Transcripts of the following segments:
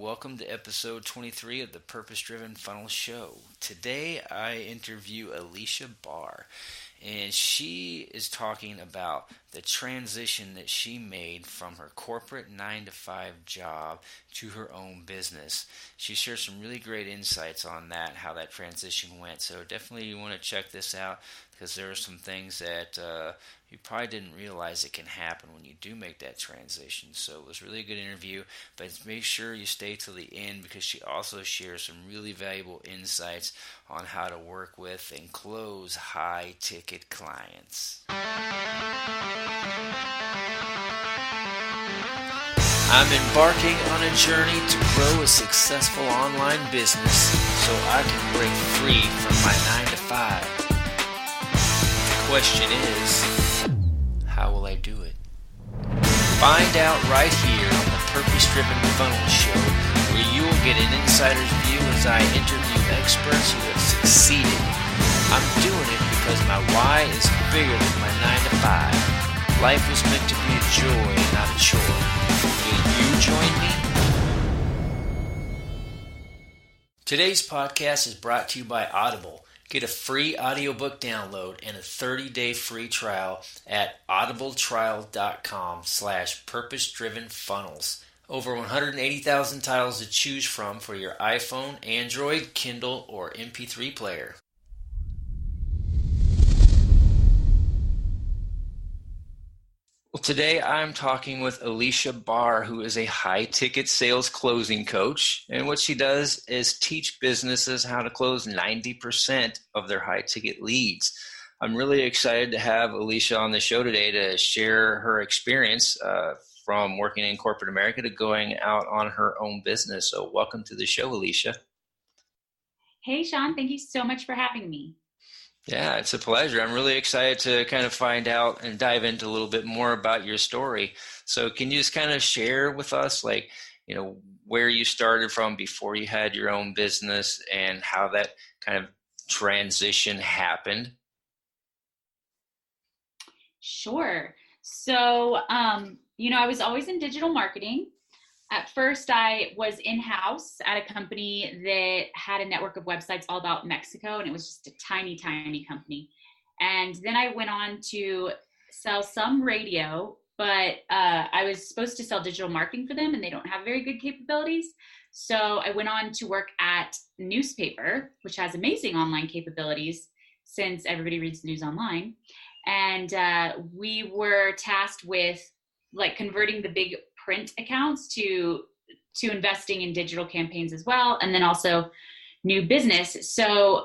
welcome to episode 23 of the Purpose Driven Funnel Show. Today I interview Aleasha Bahr, and she is talking about the transition that she made from her corporate 9-to-5 job to her own business. She shares some really great insights on that, how that transition went. So definitely you want to check this out because there are some things that you probably didn't realize it can happen when you do make that transition. So it was really a good interview, but make sure you stay till the end because she also shares some really valuable insights on how to work with and close high-ticket clients. I'm embarking on a journey to grow a successful online business so I can break free from my 9-to-5. The question is, how will I do it? Find out right here on the Purpose Driven Funnel Show, where you will get an insider's view as I interview experts who have succeeded. I'm doing it because my why is bigger than my 9-to-5. Life was meant to be a joy, not a chore. Will you join me? Today's podcast is brought to you by Audible. Get a free audiobook download and a 30-day free trial at audibletrial.com/purpose-driven-funnels. Over 180,000 titles to choose from for your iPhone, Android, Kindle, or MP3 player. Well, today I'm talking with Aleasha Bahr, who is a high-ticket sales closing coach. And what she does is teach businesses how to close 90% of their high-ticket leads. I'm really excited to have Aleasha on the show today to share her experience from working in corporate America to going out on her own business. So welcome to the show, Aleasha. Hey, Sean. Thank you so much for having me. Yeah, it's a pleasure. I'm really excited to kind of find out and dive into a little bit more about your story. So can you just kind of share with us, where you started from before you had your own business and how that kind of transition happened? Sure. So, I was always in digital marketing. At first, I was in-house at a company that had a network of websites all about Mexico, and it was just a tiny, tiny company. And then I went on to sell some radio, but I was supposed to sell digital marketing for them, and they don't have very good capabilities. So I went on to work at newspaper, which has amazing online capabilities since everybody reads the news online. And we were tasked with converting the big print accounts to investing in digital campaigns as well, and then also new business. So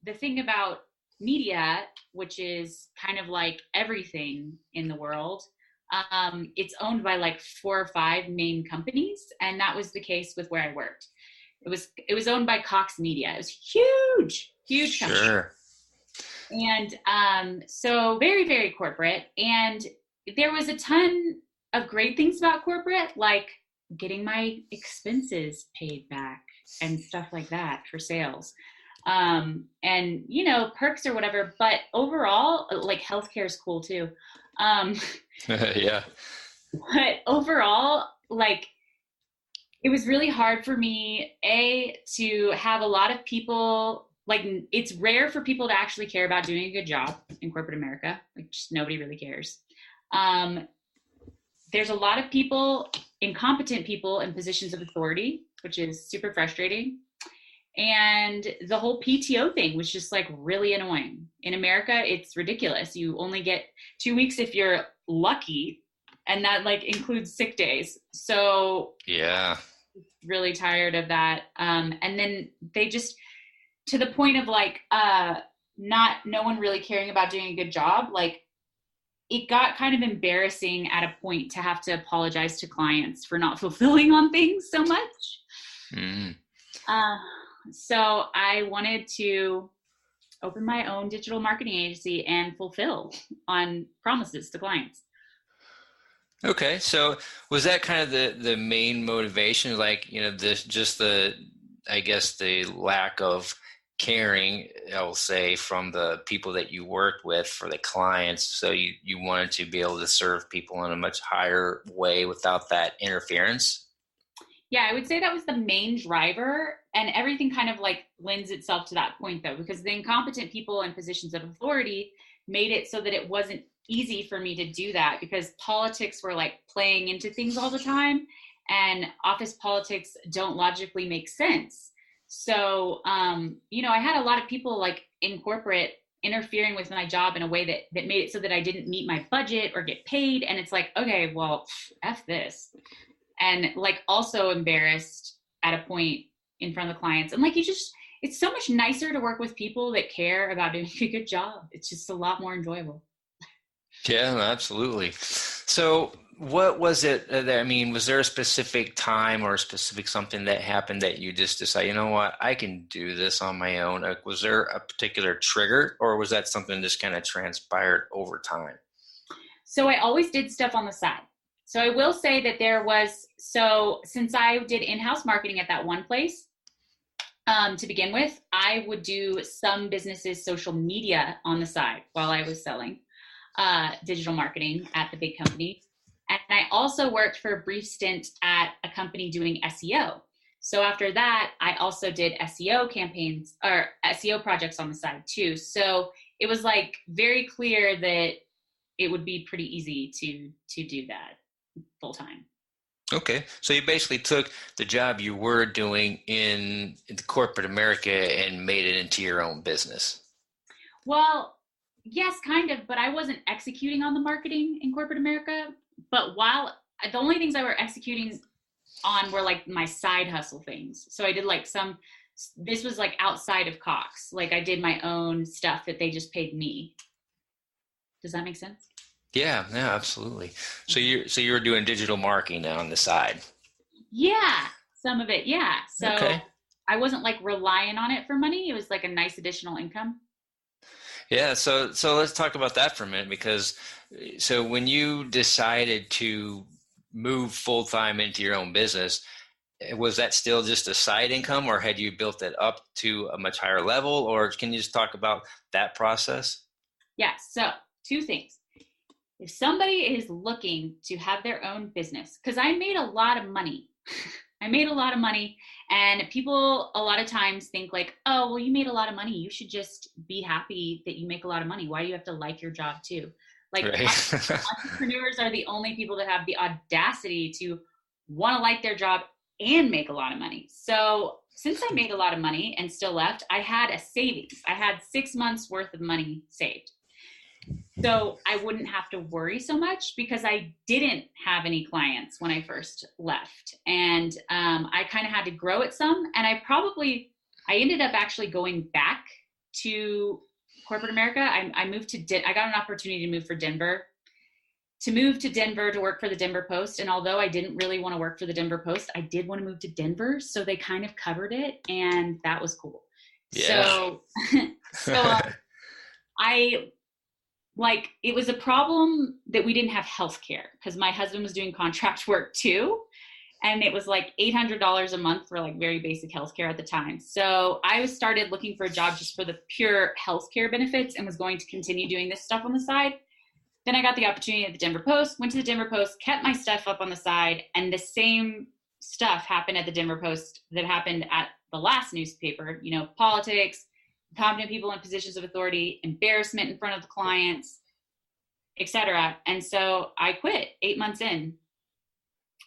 the thing about media, which is kind of like everything in the world, it's owned by 4 or 5 main companies, and that was the case with where I worked. It was owned by Cox Media. It was huge company. Sure. And so very, very corporate, and there was a ton of great things about corporate, like getting my expenses paid back and stuff like that for sales. And, perks or whatever, but overall, healthcare is cool too. Yeah. But overall, it was really hard for me, to have a lot of people, it's rare for people to actually care about doing a good job in corporate America. Just nobody really cares. There's a lot of people, incompetent people in positions of authority, which is super frustrating. And the whole PTO thing was just really annoying. In America, it's ridiculous. You only get 2 weeks if you're lucky, and that includes sick days. So yeah, really tired of that. And then they just, to the point of no one really caring about doing a good job, it got kind of embarrassing at a point to have to apologize to clients for not fulfilling on things so much. Mm. So I wanted to open my own digital marketing agency and fulfill on promises to clients. Okay. So was that kind of the main motivation? The lack of caring, I'll say, from the people that you worked with for the clients. So you wanted to be able to serve people in a much higher way without that interference? Yeah, I would say that was the main driver, and everything kind of like lends itself to that point though, because the incompetent people in positions of authority made it so that it wasn't easy for me to do that because politics were like playing into things all the time, and office politics don't logically make sense. So, I had a lot of people like in corporate interfering with my job in a way that made it so that I didn't meet my budget or get paid. And it's like, okay, well, F this. And like also embarrassed at a point in front of the clients. And like, it's so much nicer to work with people that care about doing a good job. It's just a lot more enjoyable. Yeah, absolutely. So what was it was there a specific time or a specific something that happened that you just decided, you know what, I can do this on my own? Like, was there a particular trigger, or was that something that just kind of transpired over time? So I always did stuff on the side. So I will say that since I did in-house marketing at that one place, to begin with, I would do some businesses' social media on the side while I was selling digital marketing at the big company. And I also worked for a brief stint at a company doing SEO. So after that, I also did SEO campaigns or SEO projects on the side too. So it was like very clear that it would be pretty easy to do that full time. Okay. So you basically took the job you were doing in corporate America and made it into your own business. Well, yes, kind of, but I wasn't executing on the marketing in corporate America. But the only things I were executing on were like my side hustle things. So I did like this was like outside of Cox. Like I did my own stuff that they just paid me. Does that make sense? Yeah, absolutely. So you were doing digital marketing on the side. Yeah, some of it. Yeah. So Okay. I wasn't like relying on it for money. It was like a nice additional income. Yeah, so let's talk about that for a minute, because so when you decided to move full time into your own business, was that still just a side income, or had you built it up to a much higher level, or can you just talk about that process? Yeah. So two things. If somebody is looking to have their own business, because I made a lot of money. I made a lot of money, and people a lot of times think like, oh, well, you made a lot of money. You should just be happy that you make a lot of money. Why do you have to like your job too? Like Right. entrepreneurs are the only people that have the audacity to want to like their job and make a lot of money. So since I made a lot of money and still left, I had a savings. I had 6 months worth of money saved. So I wouldn't have to worry so much because I didn't have any clients when I first left. And I kind of had to grow it some. And I ended up actually going back to corporate America. I moved I got an opportunity to move to Denver to work for the Denver Post. And although I didn't really want to work for the Denver Post, I did want to move to Denver. So they kind of covered it, and that was cool. Yeah. So it was a problem that we didn't have health care because my husband was doing contract work too. And it was like $800 a month for like very basic healthcare at the time. So I started looking for a job just for the pure healthcare benefits and was going to continue doing this stuff on the side. Then I got the opportunity at the Denver Post, went to the Denver Post, kept my stuff up on the side, and the same stuff happened at the Denver Post that happened at the last newspaper, politics, incompetent people in positions of authority, embarrassment in front of the clients, etc. And so I quit 8 months in.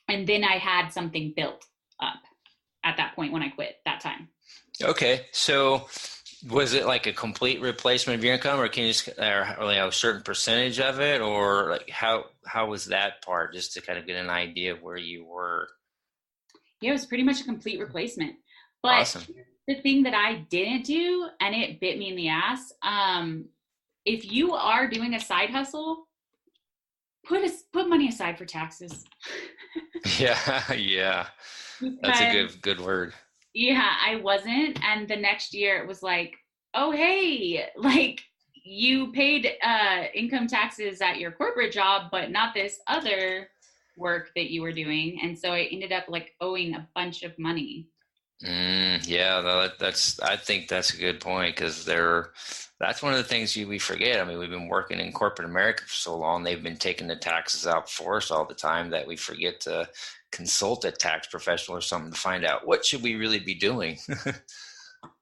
And then I had something built up at that point when I quit that time. Okay. So was it like a complete replacement of your income, or can you just, or like a certain percentage of it, or like how was that part, just to kind of get an idea of where you were? Yeah, it was pretty much a complete replacement. But Awesome. the thing that I didn't do, and it bit me in the ass, if you are doing a side hustle, put money aside for taxes. Yeah, yeah. That's a good word. Yeah, I wasn't. And the next year it was like, oh, hey, like you paid income taxes at your corporate job, but not this other work that you were doing. And so I ended up like owing a bunch of money. Yeah, no, I think that's a good point because that's one of the things we forget. I mean, we've been working in corporate America for so long, they've been taking the taxes out for us all the time that we forget to consult a tax professional or something to find out what should we really be doing.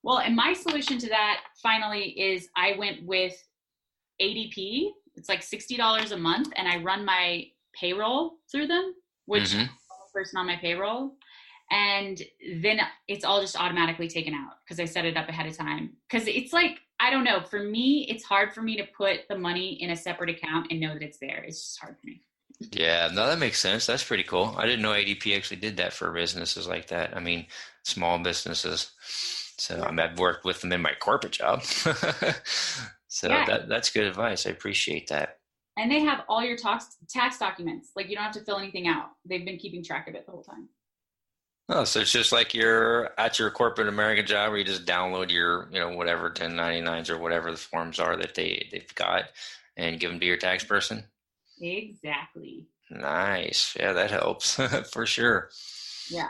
Well, and my solution to that finally is I went with ADP. It's like $60 a month, and I run my payroll through them, which I'm Hmm. the person on my payroll. And then it's all just automatically taken out because I set it up ahead of time. Because it's like, I don't know, for me, it's hard for me to put the money in a separate account and know that it's there. It's just hard for me. Yeah, no, that makes sense. That's pretty cool. I didn't know ADP actually did that for businesses like that. I mean, small businesses. So I Yeah. mean, I've worked with them in my corporate job. So Yeah. that's good advice. I appreciate that. And they have all your tax documents. Like you don't have to fill anything out. They've been keeping track of it the whole time. Oh, so it's just like you're at your corporate American job where you just download your, whatever 1099s or whatever the forms are that they've got and give them to your tax person. Exactly. Nice. Yeah, that helps for sure. Yeah.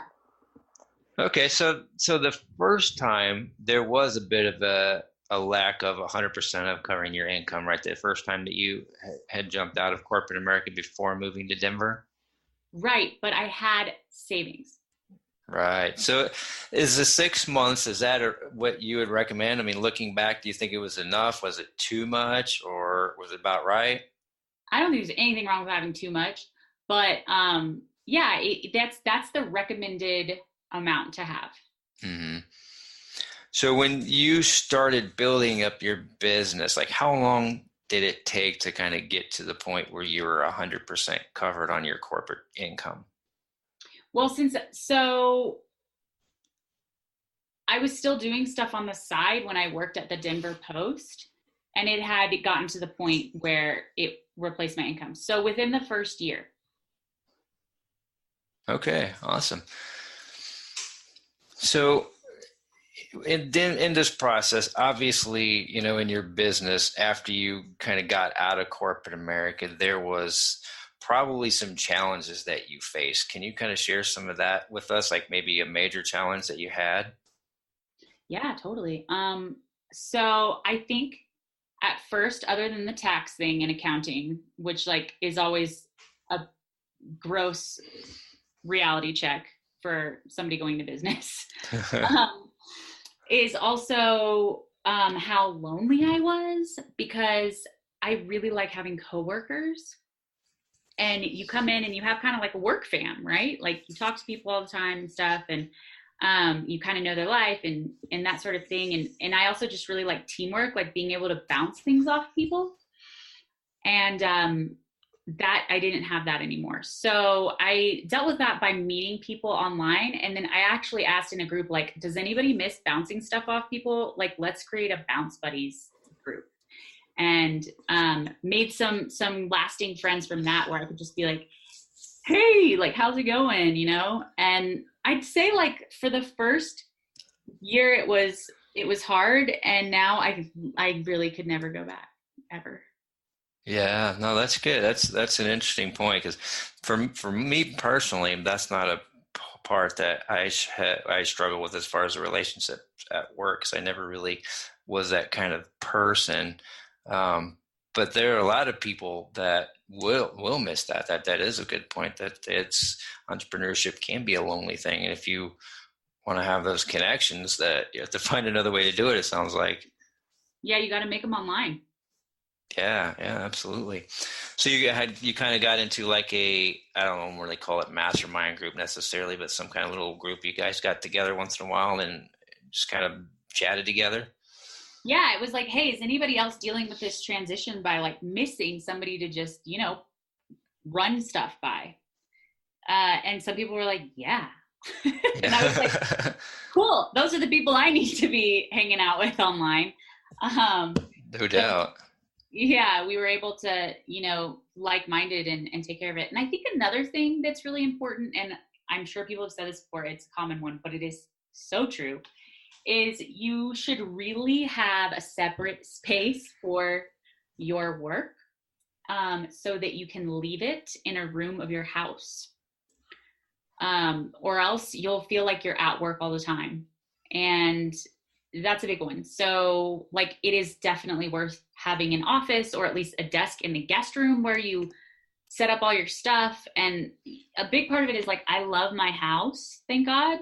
Okay, so the first time there was a bit of a lack of 100% of covering your income, right? The first time that you had jumped out of corporate America before moving to Denver. Right. But I had savings. Right. So is the 6 months, is that what you would recommend? I mean, looking back, do you think it was enough? Was it too much or was it about right? I don't think there's anything wrong with having too much, but yeah, that's the recommended amount to have. Hmm. So when you started building up your business, like how long did it take to kind of get to the point where you were 100% covered on your corporate income? Well, since so I was still doing stuff on the side when I worked at the Denver Post, and it had gotten to the point where it replaced my income. So within the first year. Okay, awesome. So in this process, obviously, in your business, after you kind of got out of corporate America, there was probably some challenges that you faced. Can you kind of share some of that with us, like maybe a major challenge that you had? Yeah, totally. So I think at first, other than the tax thing and accounting, which like is always a gross reality check for somebody going to business, um, is also how lonely I was because I really like having coworkers. And you come in and you have kind of like a work fam, right? Like you talk to people all the time and stuff, and you kind of know their life and that sort of thing. And I also just really like teamwork, like being able to bounce things off people. And that I didn't have that anymore. So I dealt with that by meeting people online. And then I actually asked in a group, like, does anybody miss bouncing stuff off people? Like, let's create a bounce buddies group. And made some lasting friends from that where I could just be like, hey, like, how's it going? And I'd say like for the first year it was hard. And now I really could never go back ever. Yeah, no, that's good. That's an interesting point because for me personally, that's not a part that I struggle with as far as a relationship at work because I never really was that kind of person. Um, but there are a lot of people that will miss that. That is a good point. That it's entrepreneurship can be a lonely thing, and if you want to have those connections, that you have to find another way to do it. It sounds like. Yeah, you got to make them online. Yeah, yeah, absolutely. So you kind of got into like I don't know what they call it, mastermind group necessarily, but some kind of little group you guys got together once in a while and just kind of chatted together. Yeah, it was like, hey, is anybody else dealing with this transition by like missing somebody to just run stuff by? And some people were like, yeah. And I was like, Yeah. cool, those are the people I need to be hanging out with online. No So doubt. yeah, we were able to, like-minded and take care of it. And I think another thing that's really important, and I'm sure people have said this before, it's a common one, but it is so true, is you should really have a separate space for your work, so that you can leave it in a room of your house. or else you'll feel like you're at work all the time. And that's a big one. So like it is definitely worth having an office or at least a desk in the guest room where you set up all your stuff. And a big part of it is like, I love my house, thank God.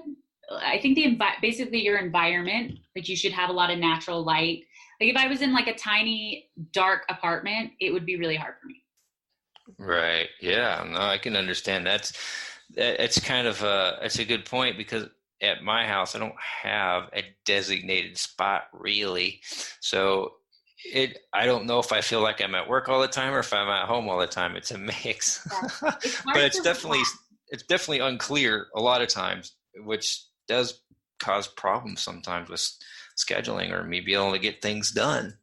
I think basically your environment, like you should have a lot of natural light. Like if I was in like a tiny dark apartment, it would be really hard for me. Right. Yeah. No, I can understand. It's kind of it's a good point because at my house I don't have a designated spot really. So I don't know if I feel like I'm at work all the time or if I'm at home all the time. It's a mix. Yeah. It's hard But to it's definitely unclear a lot of times, which does cause problems sometimes with scheduling or me being able to get things done.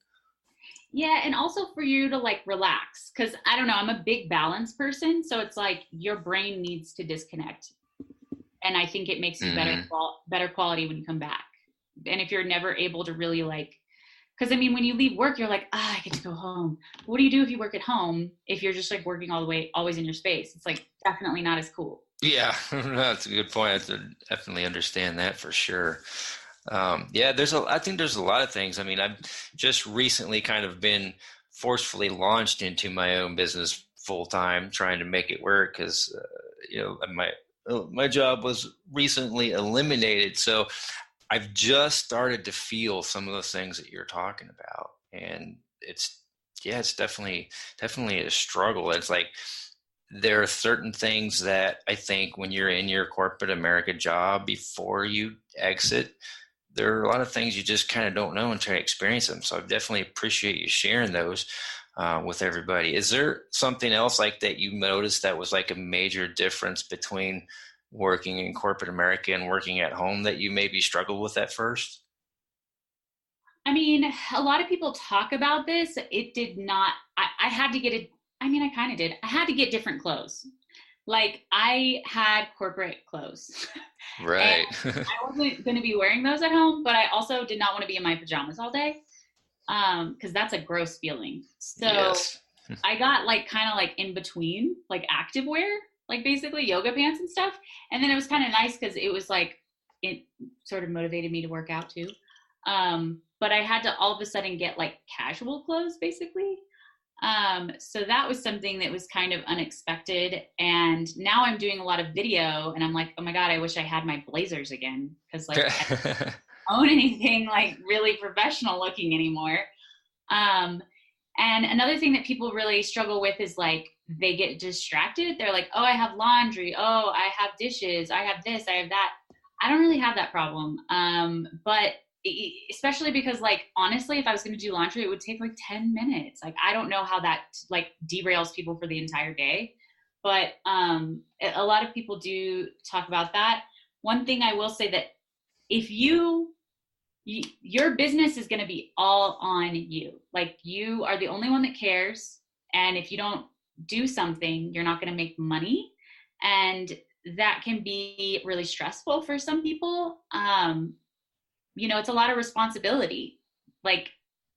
Yeah, and also for you to like relax, because I don't know, I'm a big balance person, so it's like your brain needs to disconnect, and I think it makes you Hmm. better quality when you come back. And if you're never able to really like, because I mean, when you leave work, you're like, I get to go home. But what do you do if you work at home? If you're just like working all the way, always in your space, it's like definitely not as cool. Yeah, that's a good point. I definitely understand that for sure. Yeah, I think there's a lot of things. I mean, I've just recently kind of been forcefully launched into my own business full time, trying to make it work because, my job was recently eliminated. So I've just started to feel some of those things that you're talking about. And it's definitely a struggle. It's like, there are certain things that I think when you're in your corporate America job before you exit, there are a lot of things you just kind of don't know until you experience them. So I definitely appreciate you sharing those with everybody. Is there something else like that you noticed that was like a major difference between working in corporate America and working at home that you maybe struggled with at first? I mean, a lot of people talk about this. It did not, I had to get it. I mean, I kind of did. I had to get different clothes. Like I had corporate clothes and Right. I wasn't going to be wearing those at home, but I also did not want to be in my pajamas all day. Because that's a gross feeling. So Yes. I got like kind of like in between, like active wear, like basically yoga pants and stuff. And then it was kind of nice because it was like it sort of motivated me to work out too. But I had to all of a sudden get like casual clothes basically. So that was something that was kind of unexpected. And now I'm doing a lot of video and I'm like, oh my God, I wish I had my blazers again. Cause like I don't own anything like really professional looking anymore. Um, and another thing that people really struggle with is like they get distracted. They're like, oh, I have laundry. Oh, I have dishes. I have this. I have that. I don't really have that problem. But especially because like honestly, if I was going to do laundry, it would take like 10 minutes. Like I don't know how that like derails people for the entire day. But a lot of people do talk about that. One thing I will say that if your business is going to be all on you. Like you are the only one that cares. And if you don't do something, you're not going to make money. And that can be really stressful for some people. It's a lot of responsibility. Like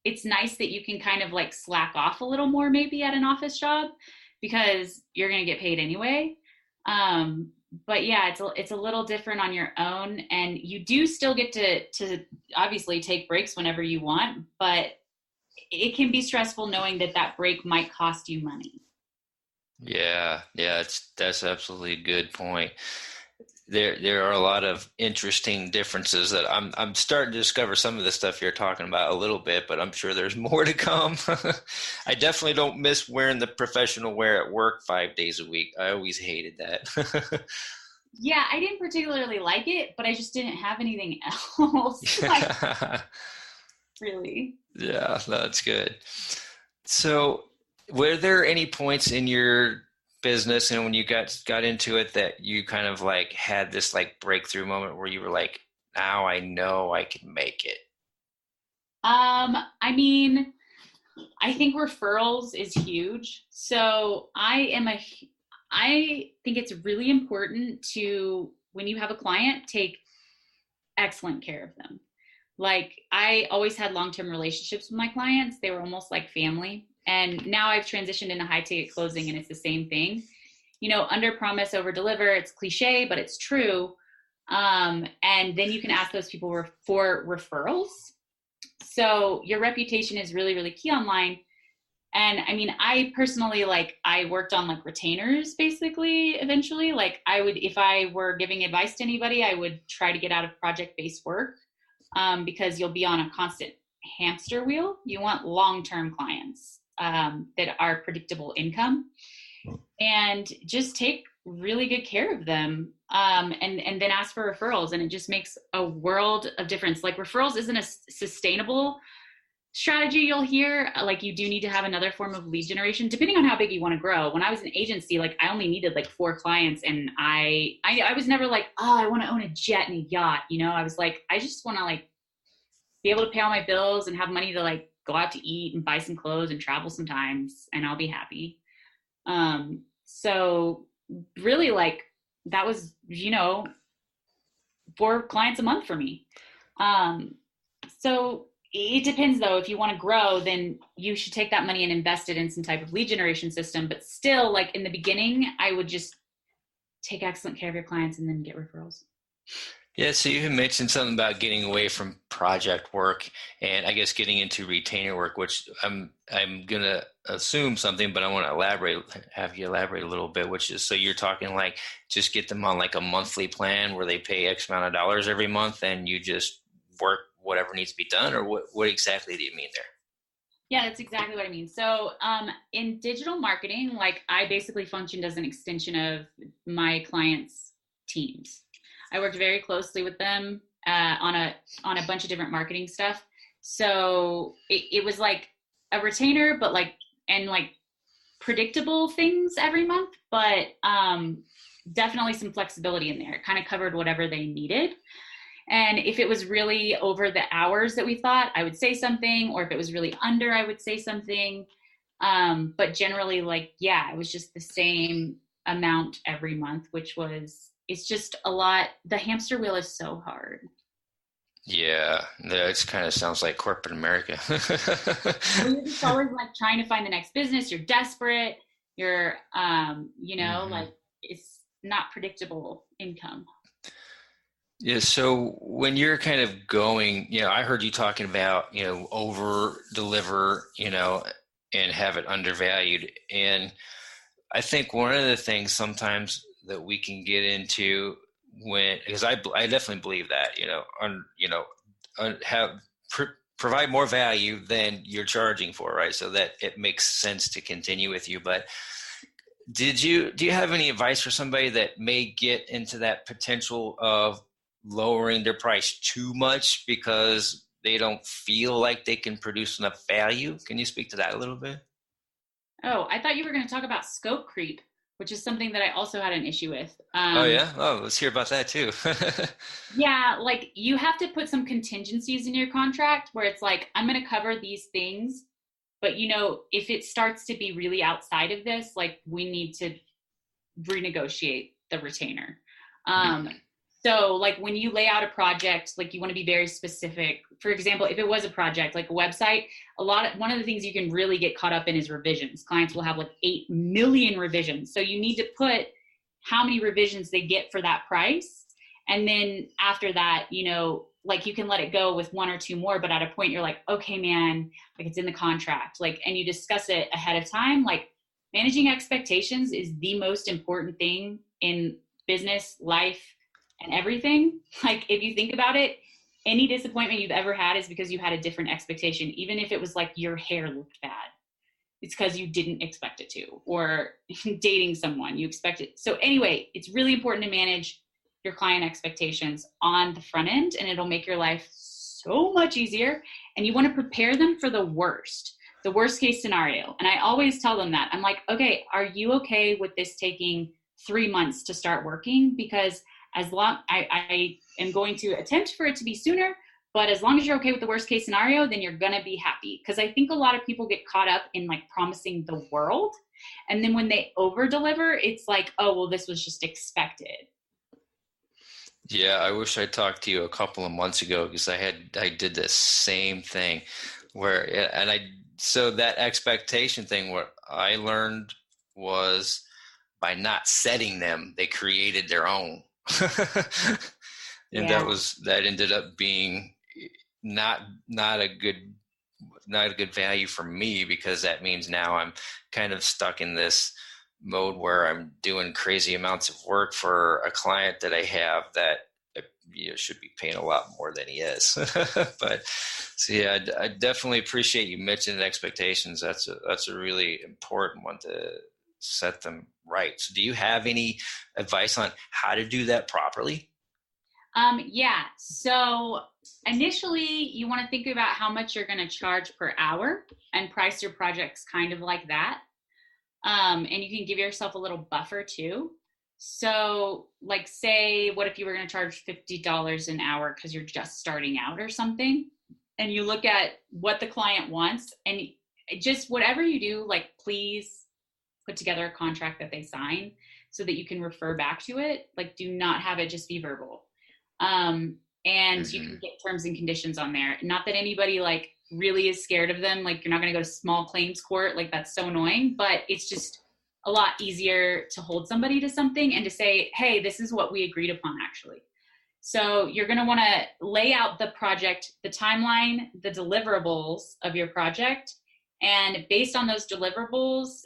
it's nice that you can kind of like slack off a little more maybe at an office job because you're going to get paid anyway. But yeah, it's a little different on your own, and you do still get to obviously take breaks whenever you want, but it can be stressful knowing that that break might cost you money. Yeah, that's absolutely a good point. There are a lot of interesting differences that I'm starting to discover some of the stuff you're talking about a little bit, but I'm sure there's more to come. I definitely don't miss wearing the professional wear at work 5 days a week. I always hated that. Yeah, I didn't particularly like it, but I just didn't have anything else. Like really. Yeah, that's good. So, were there any points in your business and when you got into it that you kind of like had this like breakthrough moment where you were like, now I know I can make it? I mean, I think referrals is huge. So I think it's really important to, when you have a client, take excellent care of them. Like I always had long-term relationships with my clients. They were almost like family. And now I've transitioned into high ticket closing and it's the same thing. under promise, over deliver. It's cliche, but it's true. And then you can ask those people for referrals. So your reputation is really, really key online. And I mean, I personally, I worked on retainers basically eventually. If I were giving advice to anybody, I would try to get out of project-based work, because you'll be on a constant hamster wheel. You want long-term clients that are predictable income, and just take really good care of them, and then ask for referrals. And it just makes a world of difference. Referrals isn't a sustainable strategy you'll hear. You do need to have another form of lead generation depending on how big you want to grow. When I was an agency, I only needed 4 clients, and I was never I want to own a jet and a yacht. I was I just want to be able to pay all my bills and have money to go out to eat and buy some clothes and travel sometimes, and I'll be happy. So really that was 4 clients a month for me. So it depends though. If you want to grow, then you should take that money and invest it in some type of lead generation system. But still, in the beginning, I would just take excellent care of your clients and then get referrals. Yeah, so you had mentioned something about getting away from project work and I guess getting into retainer work, which I'm gonna assume something, but I want to have you elaborate a little bit, which is, so you're talking just get them on a monthly plan where they pay X amount of dollars every month and you just work whatever needs to be done, or what exactly do you mean there? Yeah, that's exactly what I mean. So in digital marketing, I basically functioned as an extension of my clients' teams. I worked very closely with them on a bunch of different marketing stuff. So it was a retainer, but and predictable things every month, but definitely some flexibility in there. It kind of covered whatever they needed. And if it was really over the hours that we thought, I would say something, or if it was really under, I would say something. But generally, it was just the same amount every month, it's just a lot. The hamster wheel is so hard. Yeah, it kind of sounds like corporate America. You're just always trying to find the next business. You're desperate. You're, it's not predictable income. Yeah. So when you're kind of going, I heard you talking about, over deliver, and have it undervalued. And I think one of the things sometimes that we can get into because I definitely believe that, provide more value than you're charging for, right? So that it makes sense to continue with you. But do you have any advice for somebody that may get into that potential of lowering their price too much because they don't feel like they can produce enough value? Can you speak to that a little bit? Oh, I thought you were going to talk about scope creep, which is something that I also had an issue with. Oh yeah? Oh, let's hear about that too. Yeah, you have to put some contingencies in your contract where it's I'm going to cover these things, but if it starts to be really outside of this, we need to renegotiate the retainer. So when you lay out a project, you want to be very specific. For example, if it was a project, like a website, one of the things you can really get caught up in is revisions. Clients will have 8 million revisions. So you need to put how many revisions they get for that price. And then after that, you can let it go with 1 or 2 more, but at a point you're okay, man, it's in the contract, and you discuss it ahead of time. Managing expectations is the most important thing in business, life, and everything. If you think about it, any disappointment you've ever had is because you had a different expectation. Even if it was your hair looked bad, it's because you didn't expect it to. Or dating someone, you expect it. So anyway, it's really important to manage your client expectations on the front end, and it'll make your life so much easier. And you want to prepare them for the worst case scenario. And I always tell them that. I'm okay, are you okay with this taking 3 months to start working? Because as long I am going to attempt for it to be sooner, but as long as you're okay with the worst case scenario, then you're gonna be happy. Because I think a lot of people get caught up in promising the world, and then when they over deliver, it's oh, well, this was just expected. Yeah, I wish I talked to you a couple of months ago, because I did the same thing so that expectation thing, what I learned was, by not setting them, they created their own. And Yeah. that ended up being not a good value for me, because that means now I'm kind of stuck in this mode where I'm doing crazy amounts of work for a client that I have that should be paying a lot more than he is. But so yeah, I definitely appreciate you mentioning expectations. That's a really important one, to set them right. So do you have any advice on how to do that properly? Yeah. So initially, you want to think about how much you're going to charge per hour and price your projects kind of like that. And you can give yourself a little buffer too. So, like, say, what if you were going to charge $50 an hour because you're just starting out or something? And you look at what the client wants, and just whatever you do, like, please put together a contract that they sign so that you can refer back to it. Like, do not have it just be verbal. And you can get terms and conditions on there. Not that anybody like really is scared of them. Like, you're not going to go to small claims court. Like, that's so annoying, but it's just a lot easier to hold somebody to something and to say, hey, this is what we agreed upon actually. So you're going to want to lay out the project, the timeline, the deliverables of your project. And based on those deliverables,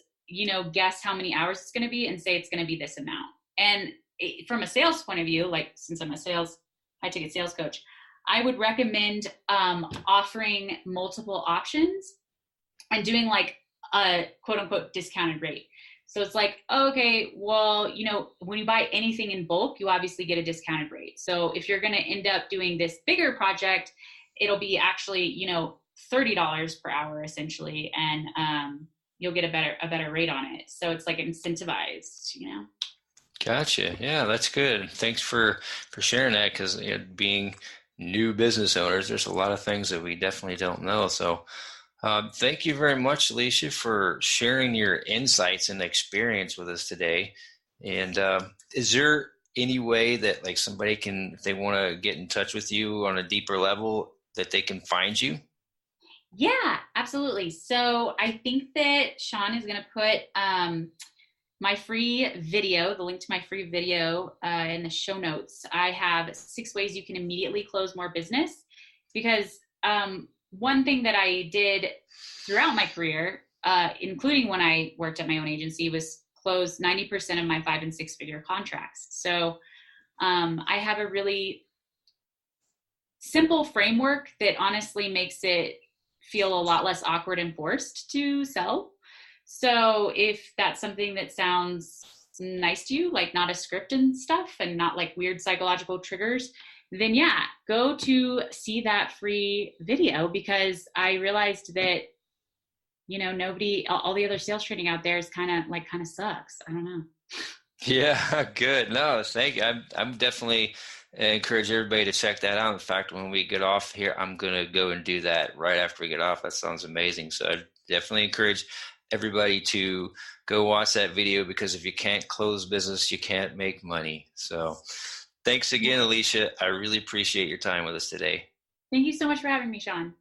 guess how many hours it's going to be and say it's going to be this amount. And from a sales point of view, like, since I'm a high ticket sales coach, I would recommend offering multiple options and doing like a quote unquote discounted rate. So it's like, oh, okay, well, when you buy anything in bulk, you obviously get a discounted rate. So if you're going to end up doing this bigger project, it'll be actually, $30 per hour essentially. And you'll get a better rate on it. So it's like incentivized. Gotcha. Yeah, that's good. Thanks for sharing that, because being new business owners, there's a lot of things that we definitely don't know. So thank you very much, Aleasha, for sharing your insights and experience with us today. And is there any way that like somebody can, if they want to get in touch with you on a deeper level, that they can find you? Yeah, absolutely. So I think that Sean is going to put my free video, the link to my free video in the show notes. I have 6 ways you can immediately close more business, because one thing that I did throughout my career, including when I worked at my own agency, was close 90% of my 5 and 6 figure contracts. So I have a really simple framework that honestly makes it feel a lot less awkward and forced to sell. So if that's something that sounds nice to you, like not a script and stuff and not like weird psychological triggers, then yeah, go to see that free video, because I realized that, nobody, all the other sales training out there is kind of sucks. I don't know. Yeah, good. No, thank you. I'm definitely encourage everybody to check that out. In fact, when we get off here, I'm going to go and do that right after we get off. That sounds amazing. So I definitely encourage everybody to go watch that video, because if you can't close business, you can't make money. So thanks again, Aleasha. I really appreciate your time with us today. Thank you so much for having me, Sean.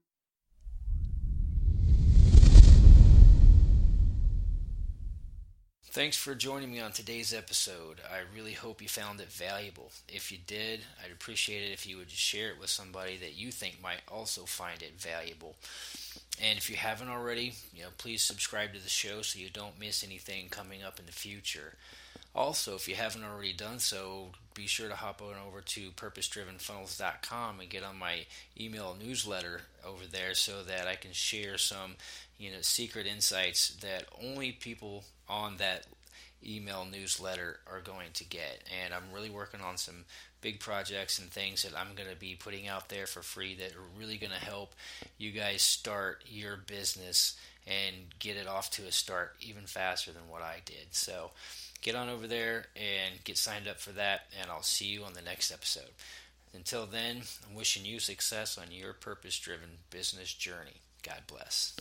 Thanks for joining me on today's episode. I really hope you found it valuable. If you did, I'd appreciate it if you would share it with somebody that you think might also find it valuable. And if you haven't already, please subscribe to the show so you don't miss anything coming up in the future. Also, if you haven't already done so, be sure to hop on over to purposedrivenfunnels.com and get on my email newsletter over there, so that I can share some, secret insights that only people on that email newsletter are going to get. And I'm really working on some big projects and things that I'm going to be putting out there for free that are really going to help you guys start your business and get it off to a start even faster than what I did. So get on over there and get signed up for that, and I'll see you on the next episode. Until then, I'm wishing you success on your purpose-driven business journey. God bless.